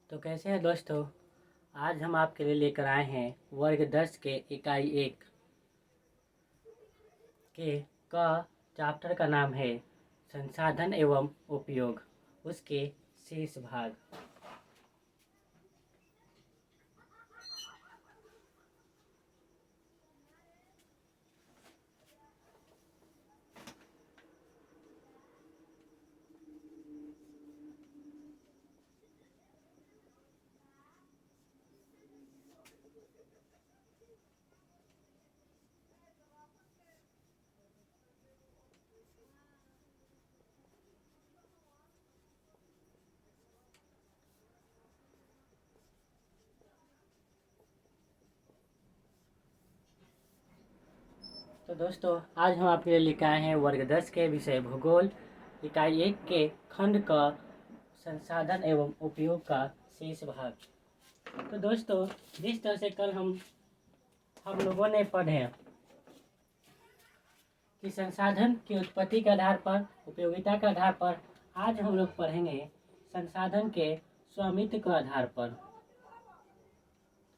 तो कैसे हैं दोस्तों। आज हम आपके लिए लेकर आए हैं वर्ग 10 के इकाई 1 के का चैप्टर का नाम है संसाधन एवं उपयोग, उसके शेष भाग। तो दोस्तों, आज हम आपके लिए लेकर आए हैं वर्ग 10 के विषय भूगोल इकाई 1 के खंड का संसाधन एवं उपयोग का शेष भाग। तो दोस्तों, जिस तरह से कल हम लोगों ने पढ़े कि संसाधन की उत्पत्ति के आधार पर, उपयोगिता के आधार पर, आज हम लोग पढ़ेंगे संसाधन के स्वामित्व के आधार पर।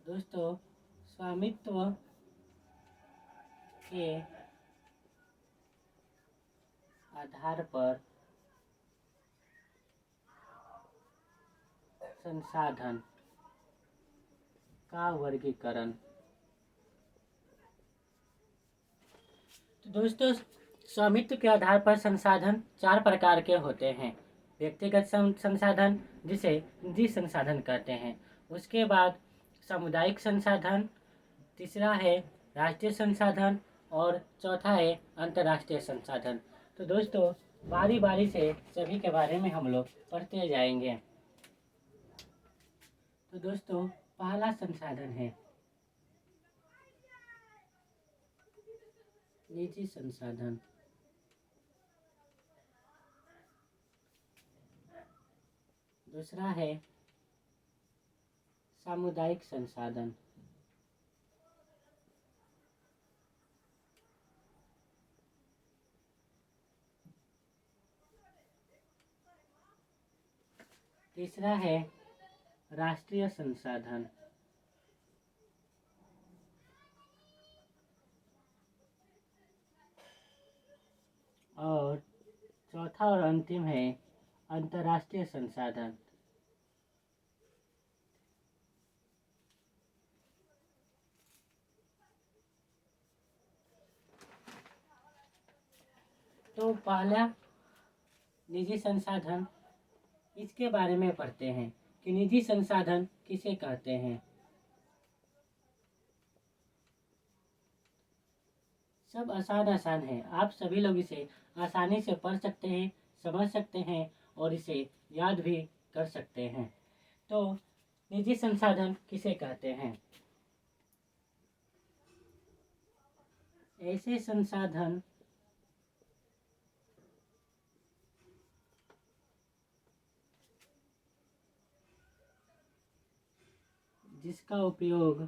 दोस्तों, स्वामित्व के आधार पर संसाधन का वर्गीकरण। तो दोस्तों, स्वामित्व के आधार पर संसाधन 4 प्रकार के होते हैं। व्यक्तिगत संसाधन, जिसे निजी संसाधन कहते हैं। उसके बाद सामुदायिक संसाधन, तीसरा है राष्ट्रीय संसाधन और चौथा है अंतर्राष्ट्रीय संसाधन। तो दोस्तों, बारी बारी से सभी के बारे में हम लोग पढ़ते जाएंगे। तो दोस्तों, पहला संसाधन है निजी संसाधन। दूसरा है सामुदायिक संसाधन। तीसरा है राष्ट्रीय संसाधन। और चौथा और अंतिम है अंतर्राष्ट्रीय संसाधन। तो पहला निजी संसाधन, इसके बारे में पढ़ते हैं कि निजी संसाधन किसे कहते हैं। सब आसान है, आप सभी लोग इसे आसानी से पढ़ सकते हैं, समझ सकते हैं और इसे याद भी कर सकते हैं। तो निजी संसाधन किसे कहते हैं? ऐसे संसाधन जिसका उपयोग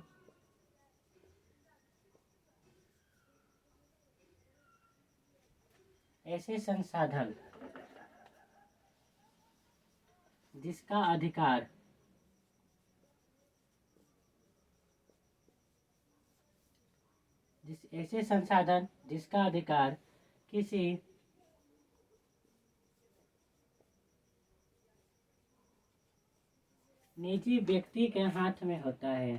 ऐसे संसाधन जिसका अधिकार ऐसे संसाधन जिसका अधिकार किसी निजी व्यक्ति के हाथ में होता है।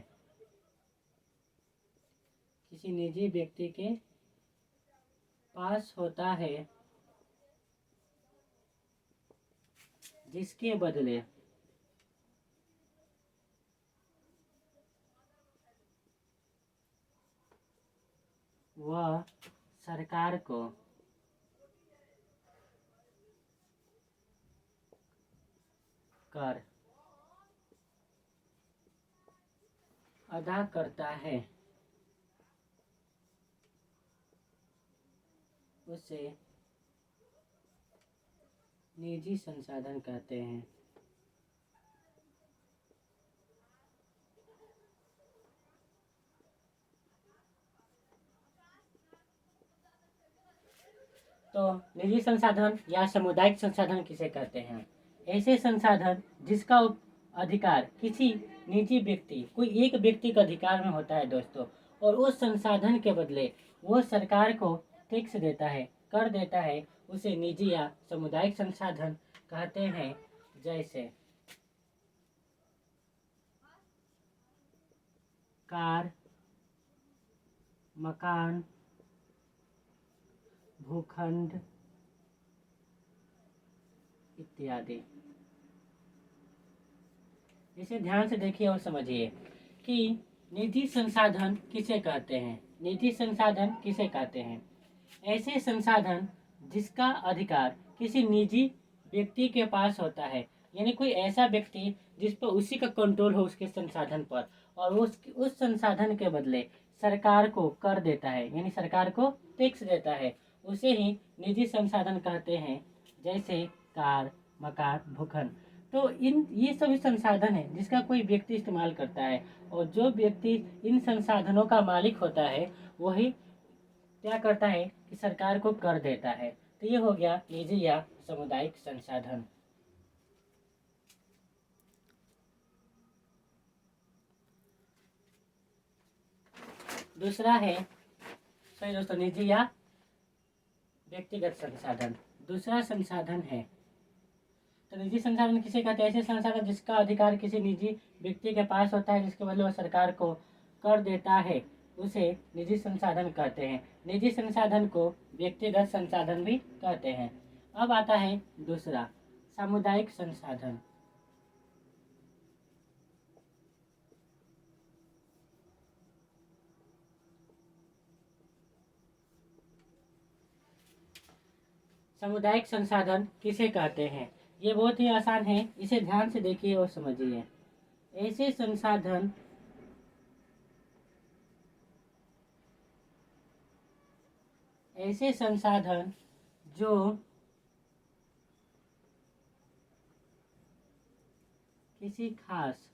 किसी निजी व्यक्ति के पास होता है, जिसके बदले वह सरकार को कर अदा करता है, उसे निजी संसाधन कहते हैं। तो निजी संसाधन या सामुदायिक संसाधन किसे कहते हैं? ऐसे संसाधन जिसका अधिकार किसी निजी व्यक्ति, कोई एक व्यक्ति का अधिकार में होता है दोस्तों, और उस संसाधन के बदले वो सरकार को टैक्स देता है, कर देता है, उसे निजी या सामुदायिक संसाधन कहते हैं। जैसे कार, मकान, भूखंड इत्यादि। इसे ध्यान से देखिए और समझिए कि निजी संसाधन किसे कहते हैं। निजी संसाधन किसे कहते हैं? ऐसे संसाधन जिसका अधिकार किसी निजी व्यक्ति के पास होता है, यानी कोई ऐसा व्यक्ति जिस पर उसी का कंट्रोल हो उसके संसाधन पर, और उस संसाधन के बदले सरकार को कर देता है, यानी सरकार को टैक्स देता है, उसे ही निजी संसाधन कहते हैं। जैसे कार, मकान, भूखंड। तो ये सभी संसाधन है जिसका कोई व्यक्ति इस्तेमाल करता है, और जो व्यक्ति इन संसाधनों का मालिक होता है वही क्या करता है कि सरकार को कर देता है। तो ये हो गया निजी या सामुदायिक संसाधन। दूसरा है, सही दोस्तों, निजी या व्यक्तिगत संसाधन। दूसरा संसाधन है, तो निजी संसाधन किसे कहते हैं? ऐसे संसाधन जिसका अधिकार किसी निजी व्यक्ति के पास होता है, जिसके बदले वो सरकार को कर देता है, उसे निजी संसाधन कहते हैं। निजी संसाधन को व्यक्तिगत संसाधन भी कहते हैं। अब आता है दूसरा, सामुदायिक संसाधन। सामुदायिक संसाधन किसे कहते हैं? ये बहुत ही आसान है, इसे ध्यान से देखिए और समझिए। ऐसे संसाधन जो किसी खास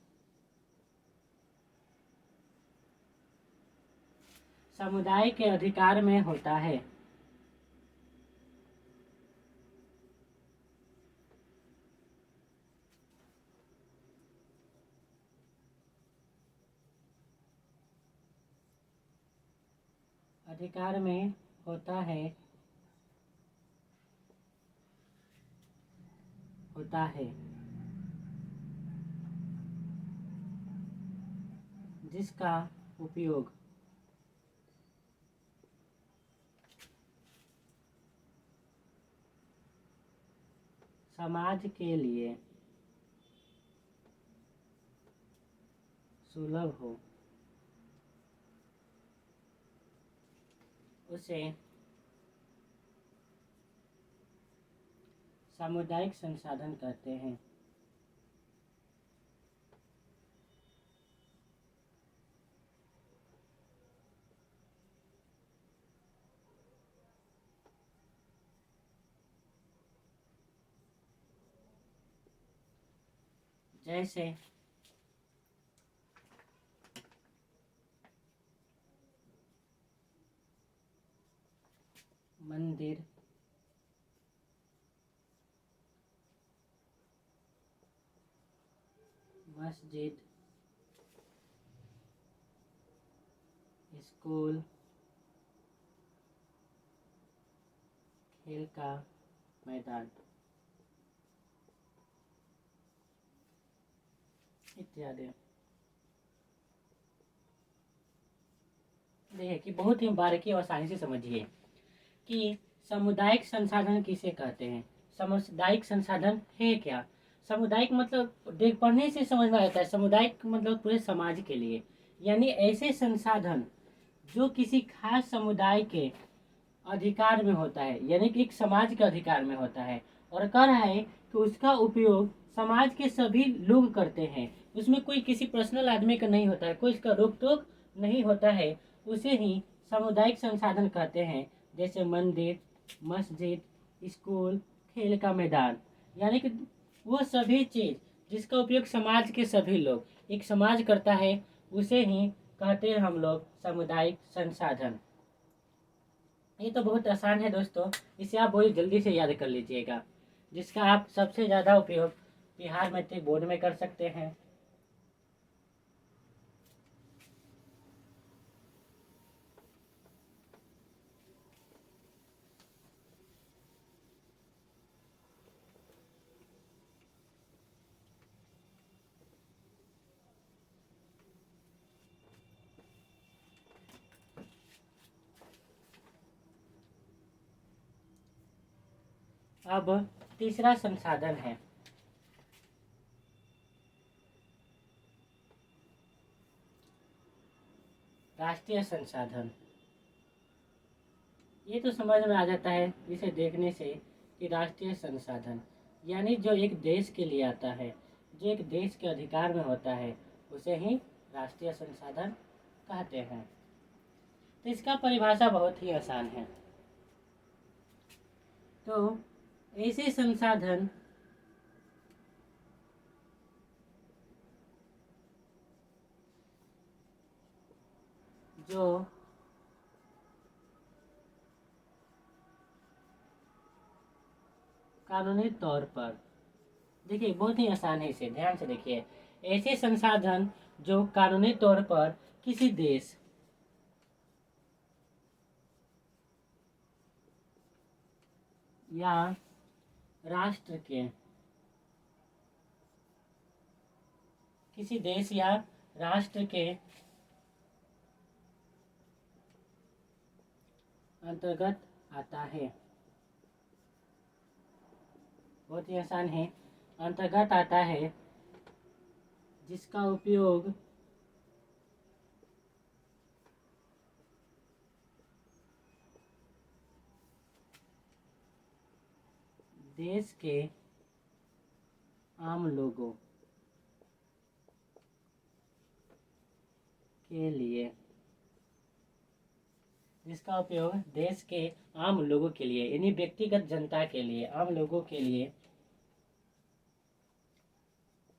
समुदाय के अधिकार में होता है। अधिकार में होता है जिसका उपयोग समाज के लिए सुलभ हो, उसे सामुदायिक संसाधन कहते हैं। जैसे मंदिर, मस्जिद, स्कूल, खेल का मैदान इत्यादि। देखिए कि बहुत ही बारीकी और आसानी से समझिए कि सामुदायिक संसाधन किसे कहते हैं। सामुदायिक संसाधन है क्या? सामुदायिक मतलब देख पढ़ने से समझ में आता है, सामुदायिक मतलब पूरे समाज के लिए, यानी ऐसे संसाधन जो किसी खास समुदाय के अधिकार में होता है, यानी कि एक समाज के अधिकार में होता है, और कह रहा है कि उसका उपयोग समाज के सभी लोग करते हैं, उसमें कोई किसी पर्सनल आदमी का नहीं होता है, कोई इसका रोक टोक नहीं होता है, उसे ही सामुदायिक संसाधन कहते हैं। जैसे मंदिर, मस्जिद, स्कूल, खेल का मैदान, यानी कि वो सभी चीज़ जिसका उपयोग समाज के सभी लोग, एक समाज करता है, उसे ही कहते हैं हम लोग सामुदायिक संसाधन। ये तो बहुत आसान है दोस्तों, इसे आप बहुत जल्दी से याद कर लीजिएगा। जिसका आप सबसे ज़्यादा उपयोग बिहार मैट्रिक बोर्ड में कर सकते हैं। अब तीसरा संसाधन है राष्ट्रीय संसाधन। ये तो समझ में आ जाता है इसे देखने से कि राष्ट्रीय संसाधन यानी जो एक देश के लिए आता है, जो एक देश के अधिकार में होता है, उसे ही राष्ट्रीय संसाधन कहते हैं। तो इसका परिभाषा बहुत ही आसान है। तो ऐसे संसाधन जो कानूनी तौर पर, देखिए बहुत ही आसान है, इसे ध्यान से देखिए। ऐसे संसाधन जो कानूनी तौर पर किसी देश या राष्ट्र के, किसी देश या राष्ट्र के अंतर्गत आता है। बहुत ही आसान है। अंतर्गत आता है जिसका उपयोग देश के आम लोगों के लिए, जिसका उपयोग देश के आम लोगों के लिए यानी व्यक्तिगत जनता के लिए, आम लोगों के लिए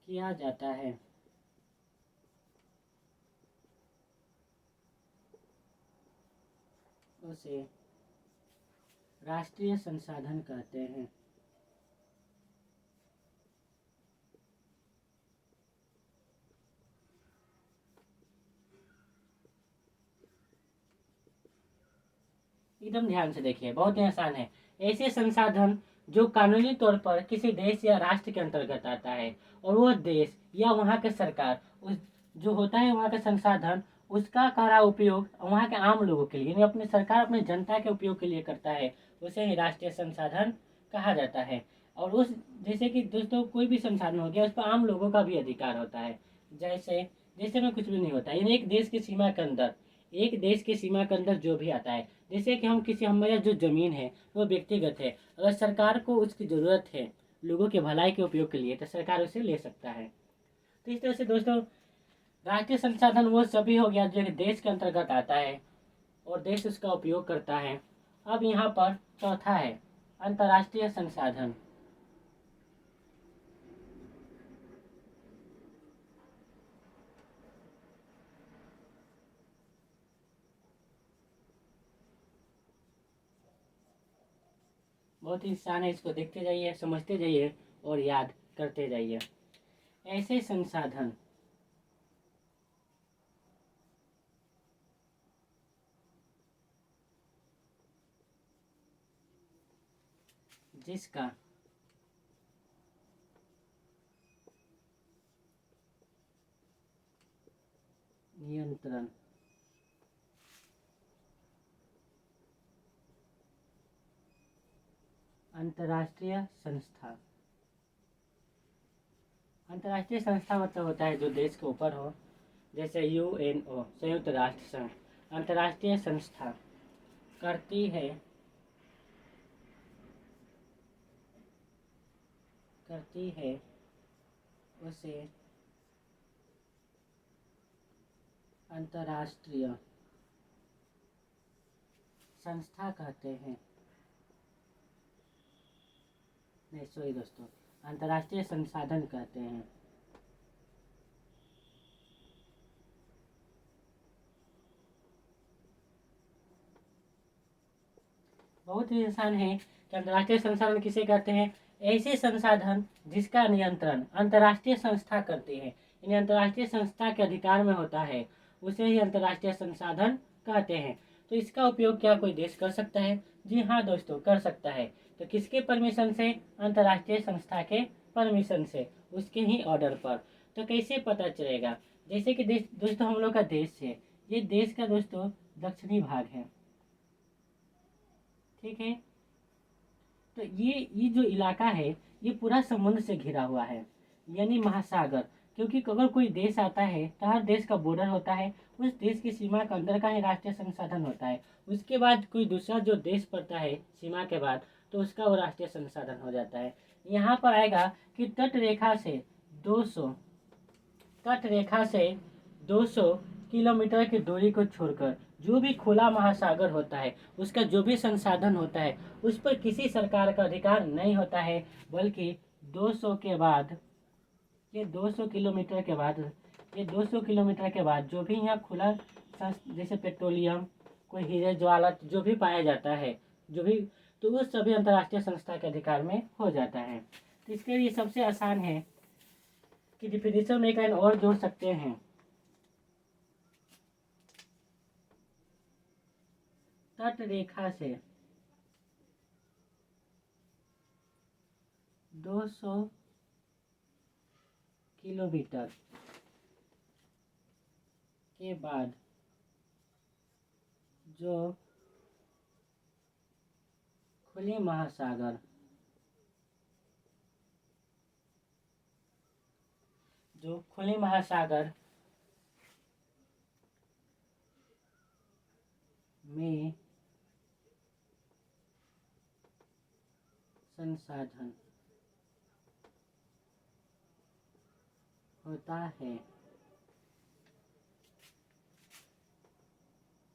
किया जाता है। उसे राष्ट्रीय संसाधन कहते हैं। एकदम ध्यान से देखिए, बहुत ही आसान है। ऐसे संसाधन जो कानूनी तौर पर किसी देश या राष्ट्र के अंतर्गत आता है और वह देश या वहाँ के सरकार उस जो होता है वहाँ का संसाधन, उसका करा उपयोग वहाँ के आम लोगों के लिए यानी अपनी सरकार अपनी जनता के उपयोग के लिए करता है, उसे ही राष्ट्रीय संसाधन कहा जाता है। और उस जैसे कि दोस्तों कोई भी संसाधन हो गया उस पर आम लोगों का भी अधिकार होता है। जैसे जैसे में कुछ भी नहीं होता यानी एक देश की सीमा के अंदर, एक देश की सीमा के अंदर जो भी आता है, जैसे कि हम किसी हमारा जो ज़मीन है वो व्यक्तिगत है, अगर सरकार को उसकी ज़रूरत है लोगों के भलाई के उपयोग के लिए तो सरकार उसे ले सकता है। तो इस तरह से दोस्तों राष्ट्रीय संसाधन वो सभी हो गया जो एक देश के अंतर्गत आता है और देश उसका उपयोग करता है। अब यहाँ पर चौथा है अंतर्राष्ट्रीय संसाधन। बहुत ही आसान है, इसको देखते जाइए, समझते जाइए और याद करते जाइए। ऐसे संसाधन जिसका नियंत्रण अंतर्राष्ट्रीय संस्था, अंतर्राष्ट्रीय संस्था मतलब होता है जो देश के ऊपर हो, जैसे यूएनओ संयुक्त राष्ट्र संघ। अंतर्राष्ट्रीय संस्था करती है उसे अंतर्राष्ट्रीय संस्था कहते हैं। नहीं सॉरी दोस्तों, अंतर्राष्ट्रीय संसाधन कहते हैं। बहुत ही आसान है कि अंतर्राष्ट्रीय संसाधन किसे कहते हैं। ऐसे संसाधन जिसका नियंत्रण अंतर्राष्ट्रीय संस्था करती है, यानी अंतर्राष्ट्रीय संस्था के अधिकार में होता है, उसे ही अंतर्राष्ट्रीय संसाधन कहते हैं। तो इसका उपयोग क्या कोई देश कर सकता है? जी हाँ दोस्तों, कर सकता है। तो किसके परमिशन से? अंतर्राष्ट्रीय संस्था के परमिशन से, उसके ही ऑर्डर पर। तो कैसे पता चलेगा? जैसे कि दोस्तों हम लोग का देश है, ये देश का दोस्तों दक्षिणी भाग है, ठीक है। तो ये जो इलाका है ये पूरा समुद्र से घिरा हुआ है, यानी महासागर। क्योंकि अगर कोई देश आता है तो हर देश का बॉर्डर होता है, उस देश की सीमा के अंदर का ही राष्ट्रीय संसाधन होता है। उसके बाद कोई दूसरा जो देश पड़ता है सीमा के बाद, तो उसका वो राष्ट्रीय संसाधन हो जाता है। यहाँ पर आएगा कि तट रेखा से 200 किलोमीटर की दूरी को छोड़कर जो भी खुला महासागर होता है, उसका जो भी संसाधन होता है, उस पर किसी सरकार का अधिकार नहीं होता है। बल्कि 200 के बाद ये 200 किलोमीटर के बाद ये 200 किलोमीटर के बाद जो भी यहाँ खुला जैसे पेट्रोलियम, कोई हीरे ज्वाला जो भी पाया जाता है, जो भी, तो वो सभी अंतर्राष्ट्रीय संस्था के अधिकार में हो जाता है। तो इसके लिए सबसे आसान है कि डिफिनेशन में एक लाइन और जोड़ सकते हैं। तट रेखा से 200 किलोमीटर के बाद जो खुले महासागर में संसाधन होता है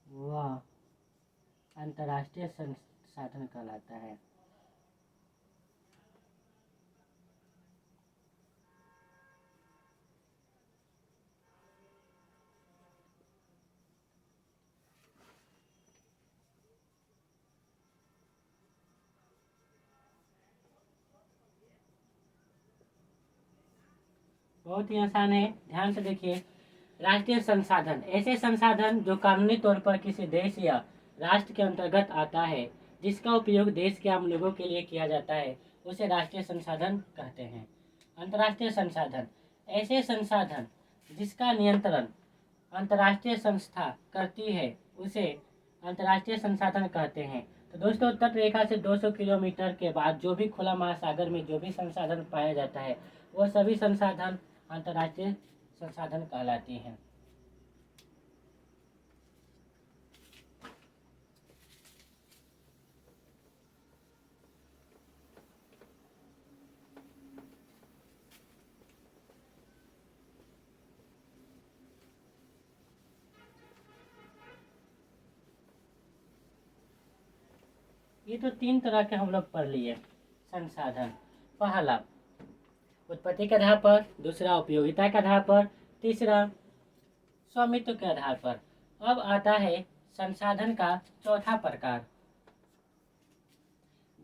वह अंतर्राष्ट्रीय संसाधन कहलाता है। बहुत ही आसान है, ध्यान से देखिए। राष्ट्रीय संसाधन ऐसे संसाधन जो कानूनी तौर पर किसी देश या राष्ट्र के अंतर्गत आता है, जिसका उपयोग देश के आम लोगों के लिए किया जाता है, उसे राष्ट्रीय संसाधन कहते हैं। अंतर्राष्ट्रीय संसाधन ऐसे संसाधन जिसका नियंत्रण अंतर्राष्ट्रीय संस्था करती है, उसे अंतर्राष्ट्रीय संसाधन कहते हैं। तो दोस्तों, तट रेखा से 200 किलोमीटर के बाद जो भी खुला महासागर में जो भी संसाधन पाया जाता है, वो सभी संसाधन अंतर्राष्ट्रीय संसाधन कहलाती हैं। ये तो 3 तरह के हम लोग पढ़ लिए संसाधन। पहला उत्पत्ति के आधार पर, दूसरा उपयोगिता के आधार पर, तीसरा स्वामित्व के आधार पर। अब आता है संसाधन का चौथा प्रकार,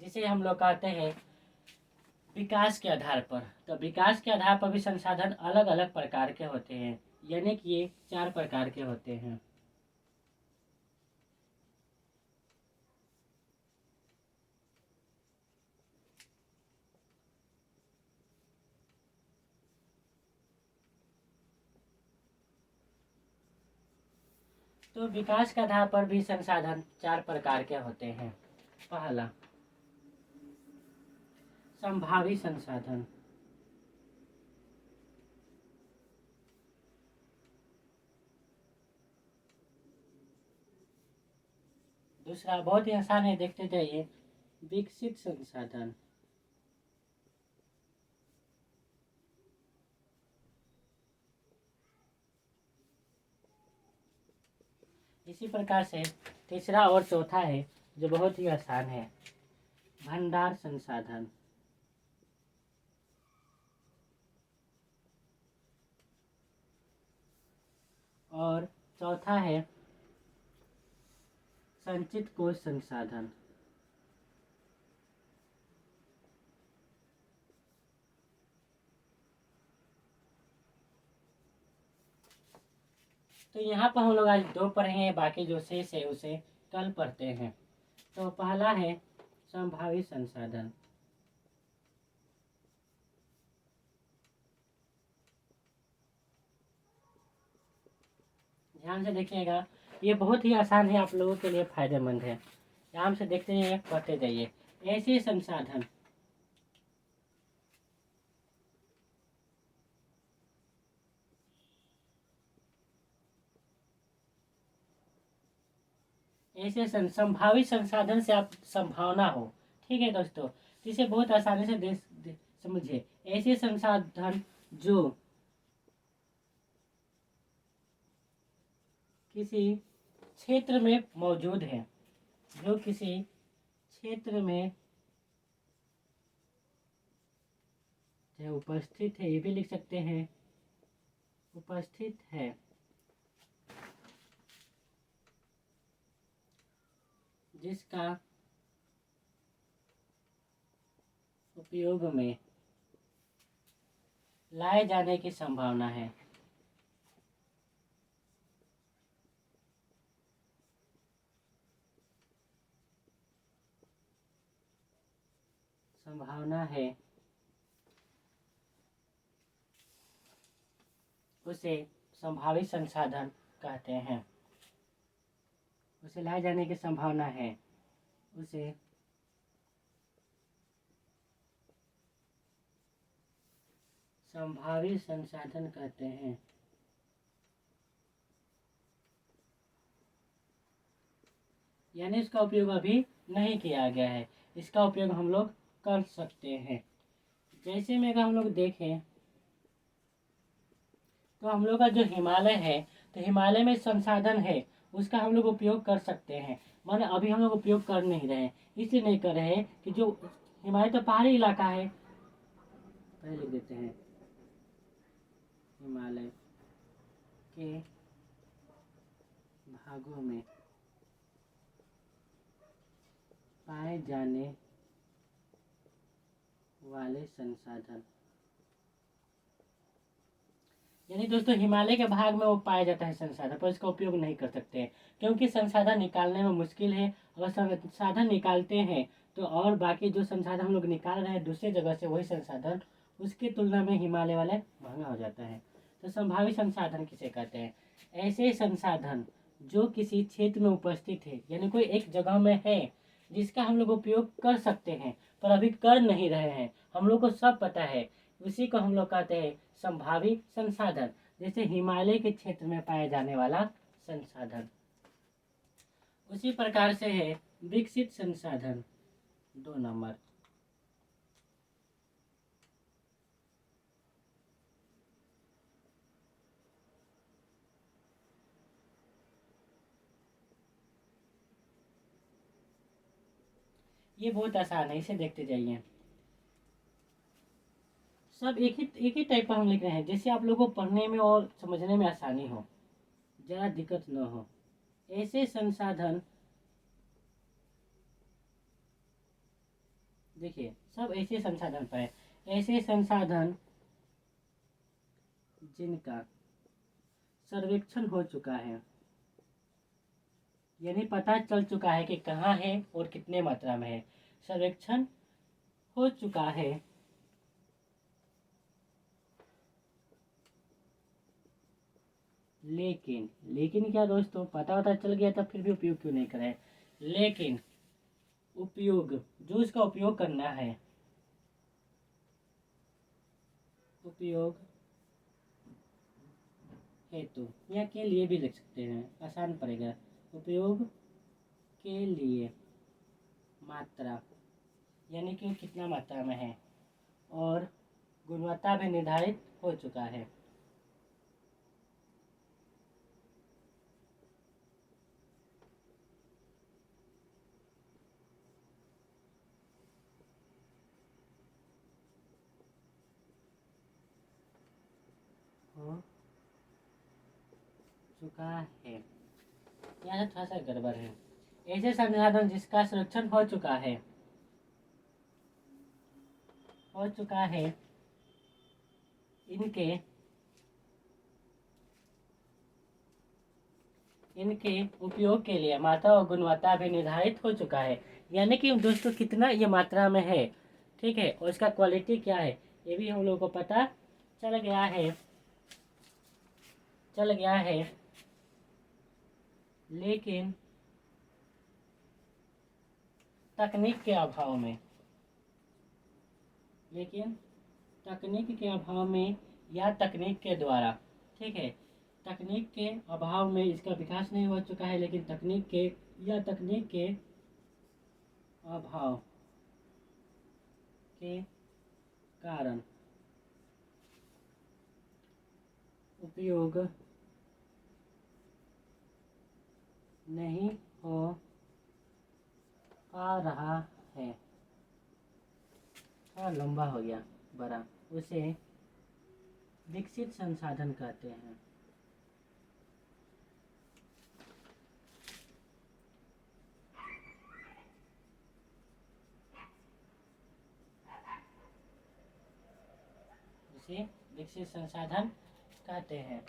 जिसे हम लोग कहते हैं विकास के आधार पर। तो विकास के आधार पर भी संसाधन अलग अलग प्रकार के होते हैं, यानी कि ये 4 प्रकार के होते हैं। तो विकास के आधार पर भी संसाधन 4 प्रकार के होते हैं। पहला संभावी संसाधन, दूसरा बहुत ही आसान है, देखते जाइए, विकसित संसाधन, इसी प्रकार से तीसरा और चौथा है जो बहुत ही आसान है, भंडार संसाधन। और चौथा है संचित कोष संसाधन। तो यहाँ पर हम लोग आज 2 पढ़ेंगे, बाकी जो शेष है उसे कल पढ़ते हैं। तो पहला है संभावित संसाधन। ध्यान से देखिएगा, ये बहुत ही आसान है, आप लोगों के लिए फायदेमंद है। ध्यान से देखते जाइए, पढ़ते जाइए। ऐसे संसाधन संभावित संसाधन से आप संभावना हो, ठीक है दोस्तों। तो इसे बहुत आसानी से समझिए। ऐसे संसाधन जो किसी क्षेत्र में मौजूद है, जो किसी क्षेत्र में उपस्थित है, ये भी लिख सकते हैं, उपस्थित है, जिसका उपयोग में लाए जाने की संभावना है। संभावना है, उसे संभावित संसाधन कहते हैं। उसे लाए जाने की संभावना है, उसे संभावित संसाधन कहते हैं। यानी इसका उपयोग अभी नहीं किया गया है, इसका उपयोग हम लोग कर सकते हैं। जैसे में अगर हम लोग देखें तो हम लोग का जो हिमालय है, तो हिमालय में संसाधन है, उसका हम लोग उपयोग कर सकते हैं। माने अभी हम लोग उपयोग कर नहीं रहे हैं, इसलिए नहीं कर रहे हैं कि जो हिमालय तो पहाड़ी इलाका है, पहले लिख देते हैं हिमालय के भागों में पाए जाने वाले संसाधन। यानी दोस्तों हिमालय के भाग में वो पाया जाता है संसाधन, पर इसका उपयोग नहीं कर सकते हैं, क्योंकि संसाधन निकालने में मुश्किल है। अगर संसाधन निकालते हैं तो और बाकी जो संसाधन हम लोग निकाल रहे हैं दूसरी जगह से, वही संसाधन उसकी तुलना में हिमालय वाले महंगा हो जाता है। तो संभावित संसाधन किसे कहते हैं? ऐसे संसाधन जो किसी क्षेत्र में उपस्थित है, यानी कोई एक जगह में है जिसका हम लोग उपयोग कर सकते हैं पर अभी कर नहीं रहे हैं, हम लोग को सब पता है, उसी को हम लोग कहते हैं संभावित संसाधन। जैसे हिमालय के क्षेत्र में पाए जाने वाला संसाधन। उसी प्रकार से है विकसित संसाधन, 2 नंबर। ये बहुत आसान है, इसे देखते जाइए। सब एक ही टाइप का हम लिख रहे हैं, जैसे आप लोगों को पढ़ने में और समझने में आसानी हो, ज़्यादा दिक्कत न हो। ऐसे संसाधन, देखिए सब ऐसे संसाधन पर है। ऐसे संसाधन जिनका सर्वेक्षण हो चुका है, यानी पता चल चुका है कि कहाँ है और कितने मात्रा में है, सर्वेक्षण हो चुका है, लेकिन क्या दोस्तों, पता चल गया तब फिर भी उपयोग क्यों नहीं करें? लेकिन उपयोग, जो इसका उपयोग करना है, उपयोग हेतु या के लिए भी लिख सकते हैं, आसान पड़ेगा। उपयोग के लिए मात्रा, यानी कि कितना मात्रा में है, और गुणवत्ता भी निर्धारित हो चुका है। हो चुका है, यहाँ थोड़ा सा गड़बड़ है। ऐसे संसाधन जिसका संरक्षण हो चुका है, इनके इनके उपयोग के लिए मात्रा और गुणवत्ता भी निर्धारित हो चुका है। यानी कि दोस्तों कितना ये मात्रा में है, ठीक है, और इसका क्वालिटी क्या है ये भी हम लोगों को पता चल गया है। लेकिन तकनीक के अभाव में या तकनीक के द्वारा, ठीक है, तकनीक के अभाव में इसका विकास नहीं हो चुका है, लेकिन तकनीक के अभाव के कारण उपयोग नहीं हो पा रहा है। थोड़ा लंबा हो गया, बड़ा, उसे विकसित संसाधन कहते हैं। जिसे विकसित संसाधन कहते हैं।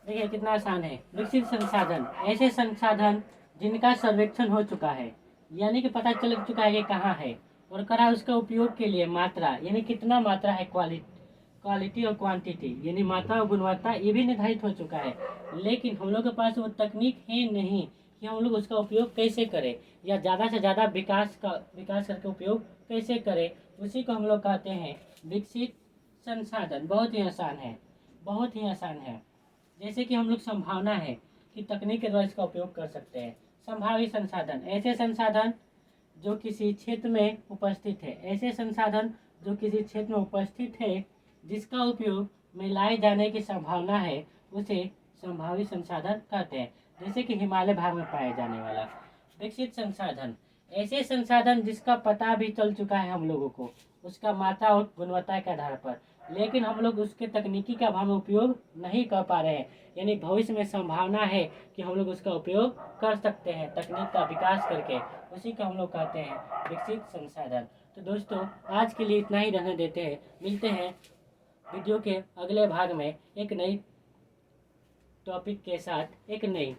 देखिए कितना आसान है। विकसित संसाधन ऐसे संसाधन जिनका सर्वेक्षण हो चुका है, यानी कि पता चल चुका है कि कहाँ है, और करा उसका उपयोग के लिए मात्रा, यानी कितना मात्रा है, क्वालिटी और क्वांटिटी, यानी मात्रा और गुणवत्ता, ये भी निर्धारित हो चुका है। लेकिन हम लोग के पास वो तकनीक है नहीं कि हम लोग उसका उपयोग कैसे करें, या ज़्यादा से ज़्यादा विकास करके उपयोग कैसे करें, उसी को हम लोग कहते हैं विकसित संसाधन। बहुत ही आसान है। जैसे कि हम लोग संभावना है कि तकनीक के द्वारा इसका उपयोग कर सकते हैं। संभावित संसाधन ऐसे संसाधन जो किसी क्षेत्र में उपस्थित है, जिसका उपयोग में लाए जाने की संभावना है, उसे संभावित संसाधन कहते हैं। जैसे कि हिमालय भाग में पाए जाने वाला। विकसित संसाधन ऐसे संसाधन जिसका पता भी चल चुका है हम लोगों को, उसका मात्रा और गुणवत्ता के आधार पर, लेकिन हम लोग उसके तकनीकी के अभाव में उपयोग नहीं कर पा रहे हैं। यानी भविष्य में संभावना है कि हम लोग उसका उपयोग कर सकते हैं तकनीक का विकास करके, उसी को हम लोग कहते हैं विकसित संसाधन। तो दोस्तों आज के लिए इतना ही रहने देते हैं। मिलते हैं वीडियो के अगले भाग में एक नई टॉपिक के साथ, एक नई